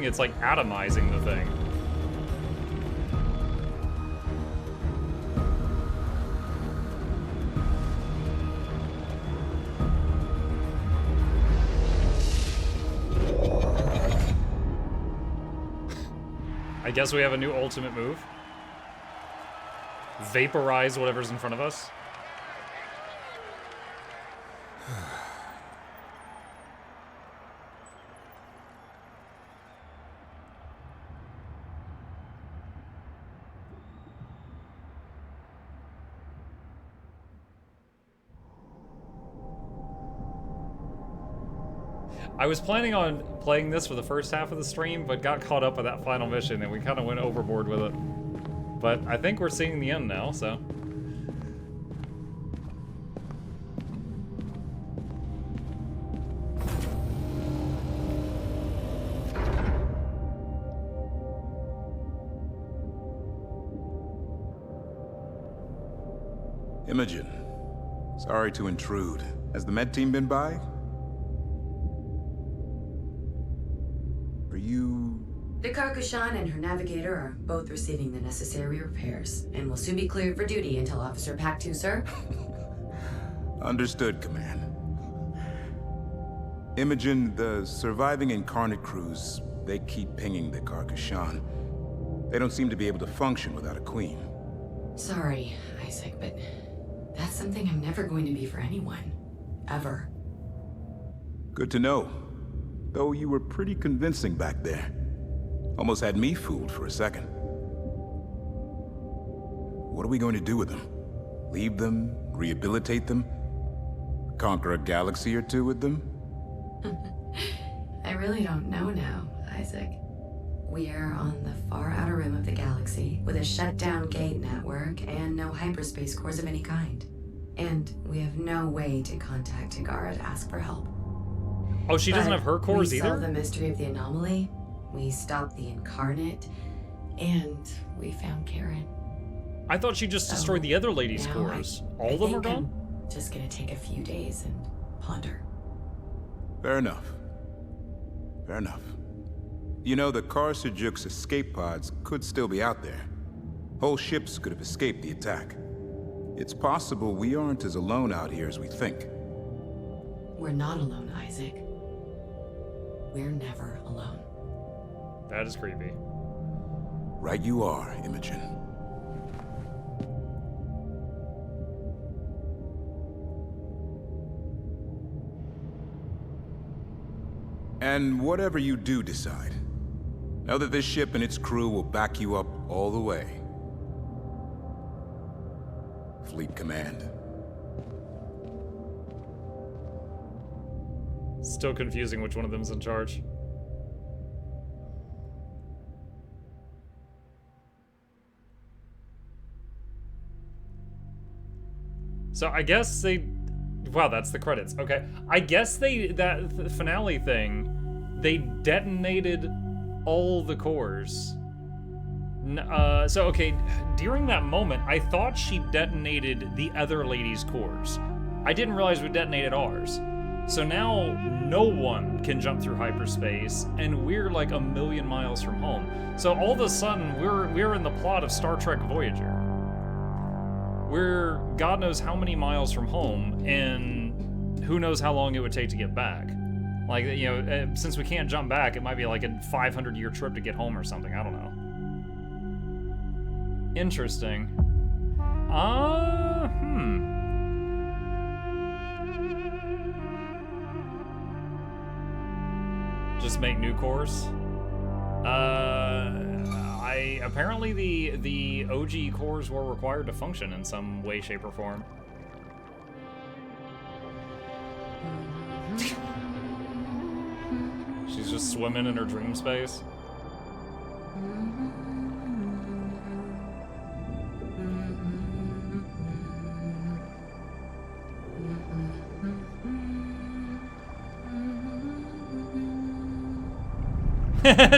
It's like atomizing the thing. I guess we have a new ultimate move. Vaporize whatever's in front of us. I was planning on playing this for the first half of the stream, but got caught up with that final mission and we kind of went overboard with it. But I think we're seeing the end now, so. Imogen, sorry to intrude. Has the med team been by? Are you... The Carcashan and her navigator are both receiving the necessary repairs, and will soon be cleared for duty until Officer Pack 2, sir. Understood, Command. Imogen, the surviving Incarnate crews, they keep pinging the Carcashan. They don't seem to be able to function without a queen. Sorry, Isaac, but that's something I'm never going to be for anyone. Ever. Good to know. Though you were pretty convincing back there. Almost had me fooled for a second. What are we going to do with them? Leave them? Rehabilitate them? Conquer a galaxy or two with them? I really don't know now, Isaac. We are on the far outer rim of the galaxy, with a shut-down gate network and no hyperspace cores of any kind. And we have no way to contact Tagara to ask for help. Oh, she doesn't have her cores we either? We solved the mystery of the anomaly, we stopped the Incarnate, and we found Karen. I thought she just destroyed the other lady's cores. All of them are gone? I'm just gonna take a few days and ponder. Fair enough. Fair enough. You know, the Kar-Sujuk's escape pods could still be out there. Whole ships could have escaped the attack. It's possible we aren't as alone out here as we think. We're not alone, Isaac. We're never alone. That is creepy. Right you are, Imogen. And whatever you do decide, know that this ship and its crew will back you up all the way. Fleet Command. Still confusing which one of them is in charge. So I guess they... Wow, that's the credits. Okay. I guess that finale thing, they detonated all the cores. So, okay, during that moment, I thought she detonated the other lady's cores. I didn't realize we detonated ours. So now no one can jump through hyperspace, and we're like 1,000,000 miles from home. So all of a sudden, we're in the plot of Star Trek Voyager. We're God knows how many miles from home, and who knows how long it would take to get back. Like, you know, since we can't jump back, it might be like a 500-year trip to get home or something. I don't know. Interesting. Just make new cores? Apparently the OG cores were required to function in some way, shape, or form. She's just swimming in her dream space.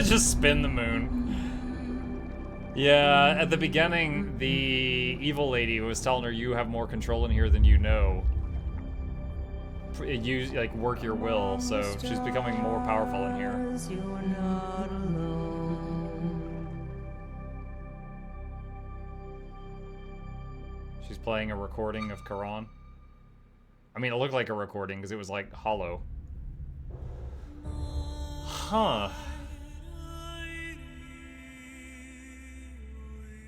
Just spin the moon. Yeah, at the beginning, the evil lady was telling her, you have more control in here than you know. Use, like, work your will, so she's becoming more powerful in here. playing a recording of Quran. I mean, it looked like a recording because it was like hollow. Huh.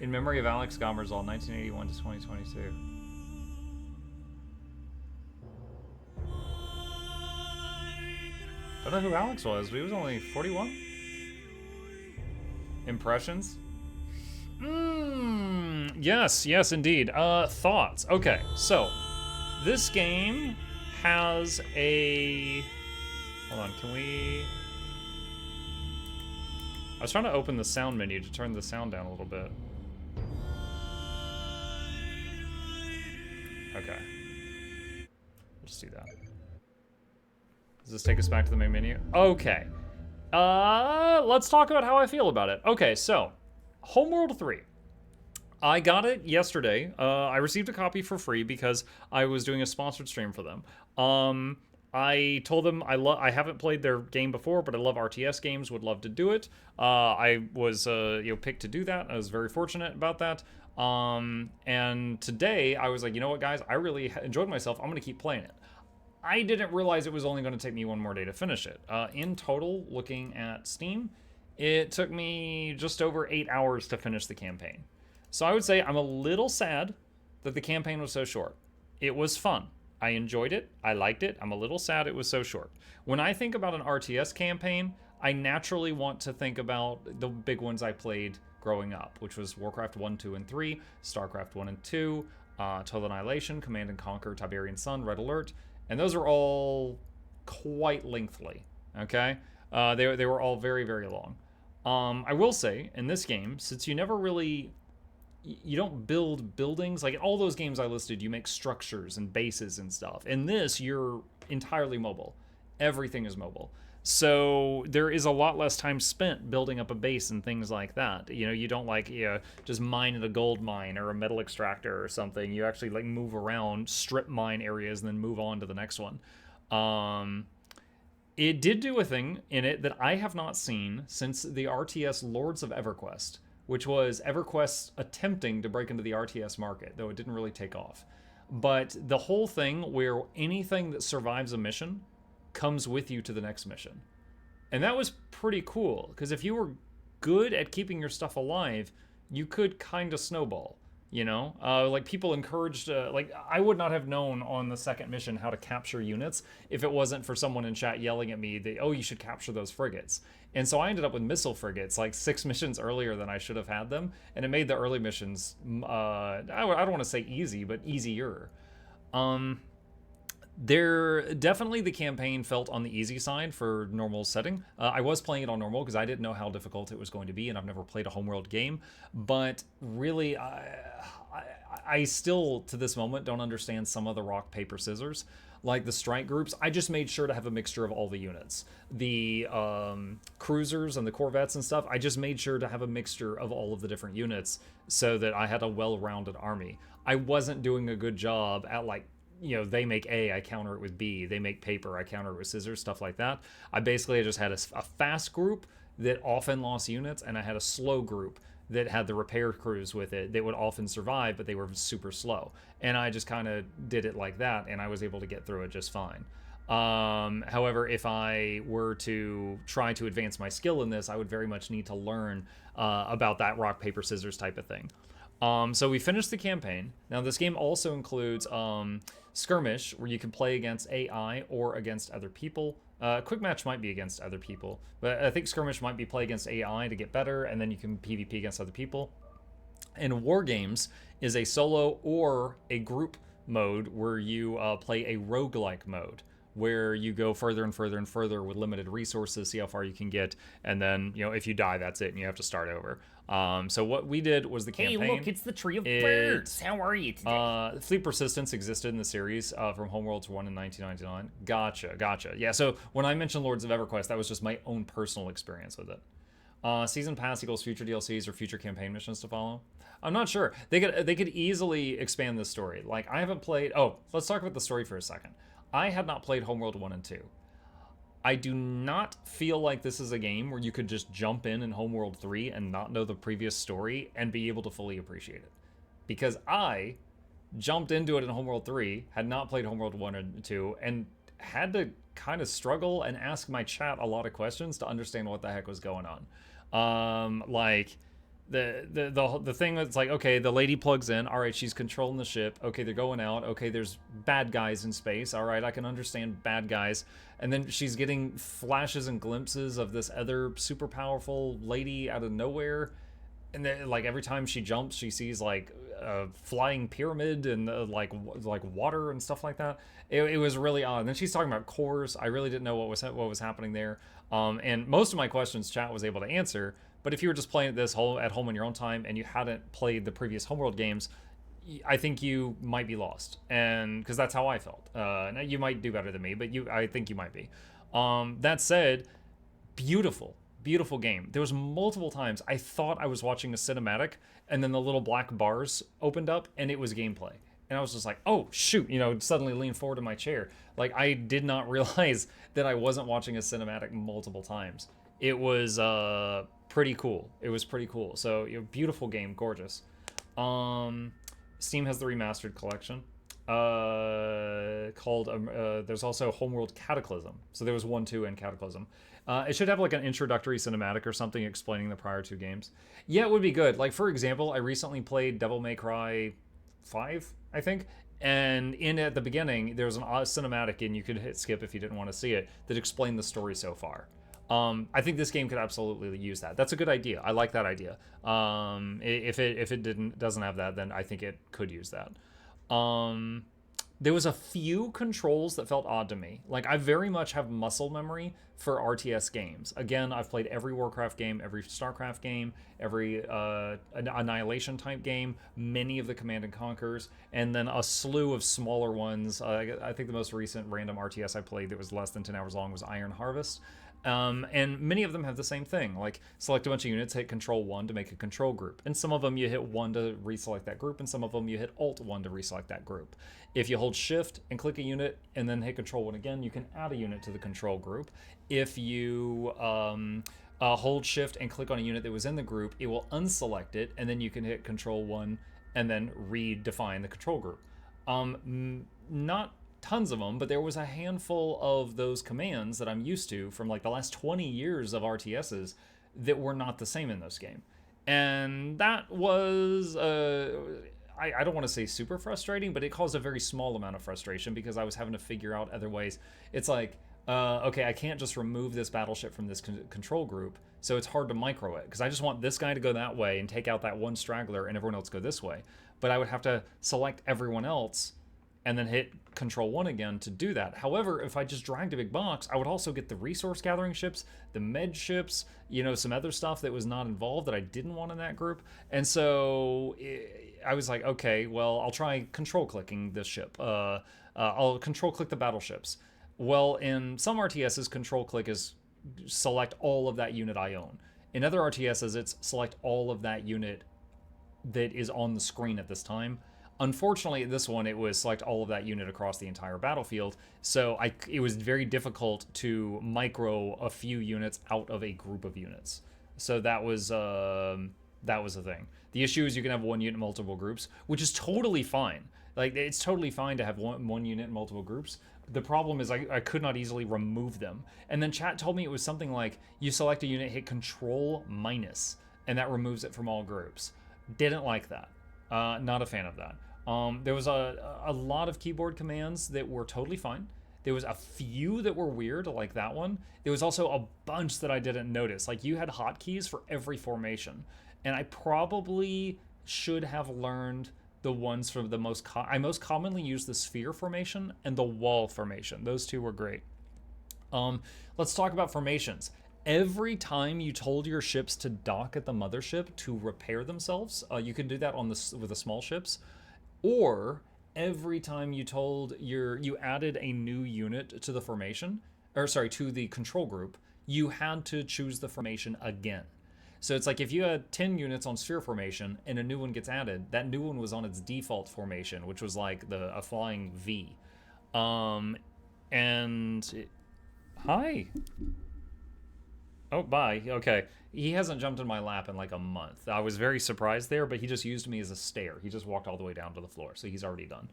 In memory of Alex Gomersall, 1981 to 2022. I don't know who Alex was, but he was only 41. Impressions? Yes, indeed. Thoughts. Okay, so this game has a... Hold on, can we... I was trying to open the sound menu to turn the sound down a little bit. Okay. We'll just do that. Does this take us back to the main menu? Okay. Let's talk about how I feel about it. Okay, so, Homeworld 3. I got it yesterday. I received a copy for free because I was doing a sponsored stream for them. I told them I haven't played their game before, but I love RTS games, would love to do it. I was picked to do that. I was very fortunate about that. And today I was like, you know what, guys, I really enjoyed myself. I'm going to keep playing it. I didn't realize it was only going to take me one more day to finish it. In total, looking at Steam, it took me just over 8 hours to finish the campaign. So I would say I'm a little sad that the campaign was so short. It was fun. I enjoyed it. I liked it. I'm a little sad it was so short. When I think about an RTS campaign, I naturally want to think about the big ones I played growing up, which was Warcraft 1, 2, and 3, StarCraft 1 and 2, Total Annihilation, Command and Conquer, Tiberian Sun, Red Alert, and those are all quite lengthy, okay? They were all very, very long. I will say, in this game, since you never really... You don't build buildings. Like in all those games I listed, you make structures and bases and stuff. In this, you're entirely mobile. Everything is mobile. So there is a lot less time spent building up a base and things like that. You know, you don't like just mine in a gold mine or a metal extractor or something. You actually like move around, strip mine areas, and then move on to the next one. It did do a thing in it that I have not seen since the RTS Lords of EverQuest, which was EverQuest attempting to break into the RTS market, though it didn't really take off. But the whole thing where anything that survives a mission comes with you to the next mission. And that was pretty cool, because if you were good at keeping your stuff alive, you could kind of snowball, you know? Like, people encouraged, like, I would not have known on the second mission how to capture units if it wasn't for someone in chat yelling at me that, oh, you should capture those frigates. And so I ended up with missile frigates, like 6 missions earlier than I should have had them, and it made the early missions, I don't want to say easy, but easier. Definitely the campaign felt on the easy side for normal setting. I was playing it on normal because I didn't know how difficult it was going to be, and I've never played a Homeworld game. But really, I still, to this moment, don't understand some of the rock, paper, scissors. Like the strike groups, I just made sure to have a mixture of all the units. The cruisers and the corvettes and stuff, I just made sure to have a mixture of all of the different units so that I had a well-rounded army. I wasn't doing a good job at, like, they make A, I counter it with B. They make paper, I counter it with scissors, stuff like that. I basically just had a fast group that often lost units, and I had a slow group that had the repair crews with it that would often survive, but they were super slow. And I just kind of did it like that, and I was able to get through it just fine. However, if I were to try to advance my skill in this, I would very much need to learn about that rock, paper, scissors type of thing. So we finished the campaign. Now this game also includes skirmish, where you can play against AI or against other people. Quick match might be against other people, but I think skirmish might be play against AI to get better, and then you can PvP against other people. And War Games is a solo or a group mode where you play a roguelike mode, where you go further and further and further with limited resources, see how far you can get, and then, if you die, that's it, and you have to start over. So what we did was the campaign. Hey, look, it's the Tree of Birds. How are you today? Fleet Persistence existed in the series from Homeworld 1 in 1999. Gotcha. Yeah, so when I mentioned Lords of EverQuest, that was just my own personal experience with it. Season Pass equals future DLCs or future campaign missions to follow? I'm not sure. They could easily expand this story. Like, I haven't played... Oh, let's talk about the story for a second. I had not played Homeworld 1 and 2. I do not feel like this is a game where you could just jump in Homeworld 3 and not know the previous story and be able to fully appreciate it. Because I jumped into it in Homeworld 3, had not played Homeworld 1 and 2, and had to kind of struggle and ask my chat a lot of questions to understand what the heck was going on. Like the thing that's like, okay, the lady plugs in, all right, she's controlling the ship, okay, they're going out, okay, there's bad guys in space, all right, I can understand bad guys, and then she's getting flashes and glimpses of this other super powerful lady out of nowhere, and then like every time she jumps she sees like a flying pyramid and like water and stuff like that. It was really odd. And then she's talking about cores. I really didn't know what was happening there, and most of my questions chat was able to answer. But if you were just playing this at home on your own time and you hadn't played the previous Homeworld games, I think you might be lost, and because that's how I felt. Now you might do better than me, but I think you might be. That said, beautiful game. There was multiple times I thought I was watching a cinematic, and then the little black bars opened up and it was gameplay, and I was just like, oh shoot, suddenly leaned forward in my chair. Like, I did not realize that I wasn't watching a cinematic multiple times. It was pretty cool. So beautiful game, gorgeous. Steam has the remastered collection called there's also Homeworld Cataclysm. So there was 1, 2, and Cataclysm. It should have like an introductory cinematic or something explaining the prior 2 games. Yeah, it would be good. Like, for example, I recently played Devil May Cry 5, I think, and at the beginning there was an cinematic, and you could hit skip if you didn't want to see it, that explained the story so far. I think this game could absolutely use that. That's a good idea. I like that idea. If it doesn't have that, then I think it could use that. There was a few controls that felt odd to me. Like, I very much have muscle memory for RTS games. Again, I've played every Warcraft game, every StarCraft game, every Annihilation type game, many of the Command and Conquers, and then a slew of smaller ones. I think the most recent random RTS I played that was less than 10 hours long was Iron Harvest. And many of them have the same thing, like select a bunch of units, hit Control 1 to make a control group, and some of them you hit 1 to reselect that group, and some of them you hit Alt 1 to reselect that group. If you hold Shift and click a unit and then hit Control 1 again, you can add a unit to the control group. If you hold Shift and click on a unit that was in the group, it will unselect it, and then you can hit Control 1 and then redefine the control group. Not tons of them, but there was a handful of those commands that I'm used to from like the last 20 years of RTSs that were not the same in this game. And that was, I don't want to say super frustrating, but it caused a very small amount of frustration because I was having to figure out other ways. It's like, okay, I can't just remove this battleship from this control group, so it's hard to micro it, because I just want this guy to go that way and take out that one straggler and everyone else go this way. But I would have to select everyone else and then hit Control 1 again to do that. However, if I just dragged a big box, I would also get the resource gathering ships, the med ships, some other stuff that was not involved that I didn't want in that group. And so I was like, okay, well, I'll try control clicking this ship. I'll control click the battleships. Well, in some RTSs, control click is select all of that unit I own. In other RTSs, it's select all of that unit that is on the screen at this time. Unfortunately, this one, it was select all of that unit across the entire battlefield, so it was very difficult to micro a few units out of a group of units. So that was a thing. The issue is you can have one unit in multiple groups, which is totally fine. Like, it's totally fine to have one unit in multiple groups. The problem is I could not easily remove them. And then chat told me it was something like, you select a unit, hit Control-, and that removes it from all groups. Didn't like that. Not a fan of that. There was a lot of keyboard commands that were totally fine. There was a few that were weird, like that one. There was also a bunch that I didn't notice. Like, you had hotkeys for every formation. And I probably should have learned the ones from the I most commonly use the sphere formation and the wall formation. Those two were great. Let's talk about formations. Every time you told your ships to dock at the mothership to repair themselves, you can do that with the small ships. Or every time you told you added a new unit to the formation, to the control group, you had to choose the formation again. So it's like if you had 10 units on sphere formation and a new one gets added, that new one was on its default formation, which was like a flying V. Hi. Oh, bye. Okay. He hasn't jumped in my lap in like a month. I was very surprised there, but he just used me as a stair. He just walked all the way down to the floor, so he's already done.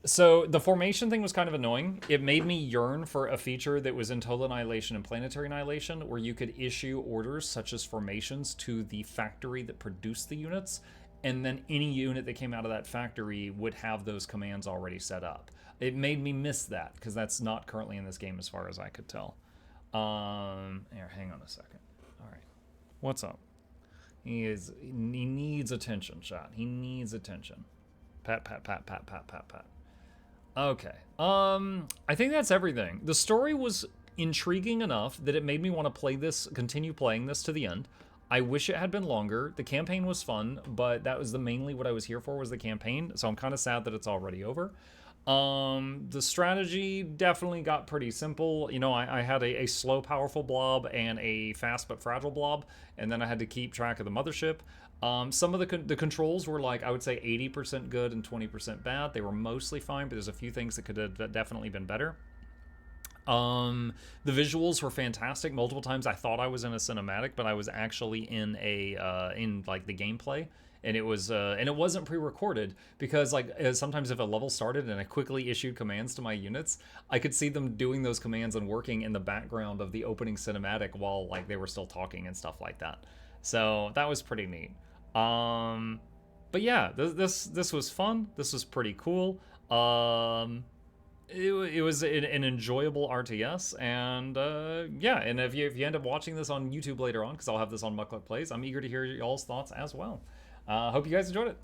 So the formation thing was kind of annoying. It made me yearn for a feature that was in Total Annihilation and Planetary Annihilation, where you could issue orders such as formations to the factory that produced the units, and then any unit that came out of that factory would have those commands already set up. It made me miss that, because that's not currently in this game as far as I could tell. Here, hang on a second. All right. What's up? He needs attention, chat. He needs attention. Pat, pat, pat, pat, pat, pat, pat. Okay. I think that's everything. The story was intriguing enough that it made me want to continue playing this to the end. I wish it had been longer. The campaign was fun, but that was mainly what I was here for, was the campaign. So I'm kind of sad that it's already over. The strategy definitely got pretty simple. You know, I had a slow, powerful blob and a fast but fragile blob, and then I had to keep track of the mothership. Some of the controls were like, I would say 80% good and 20% bad. They were mostly fine, but there's a few things that could have definitely been better. The visuals were fantastic. Multiple times I thought I was in a cinematic, but I was actually in like the gameplay. And it wasn't pre-recorded, because like sometimes if a level started and I quickly issued commands to my units, I could see them doing those commands and working in the background of the opening cinematic while like they were still talking and stuff like that. So that was pretty neat. But yeah, this was fun. This was pretty cool. It was an enjoyable RTS, and yeah, and if you end up watching this on YouTube later on, because I'll have this on Mukluk Plays, I'm eager to hear y'all's thoughts as well. Hope you guys enjoyed it.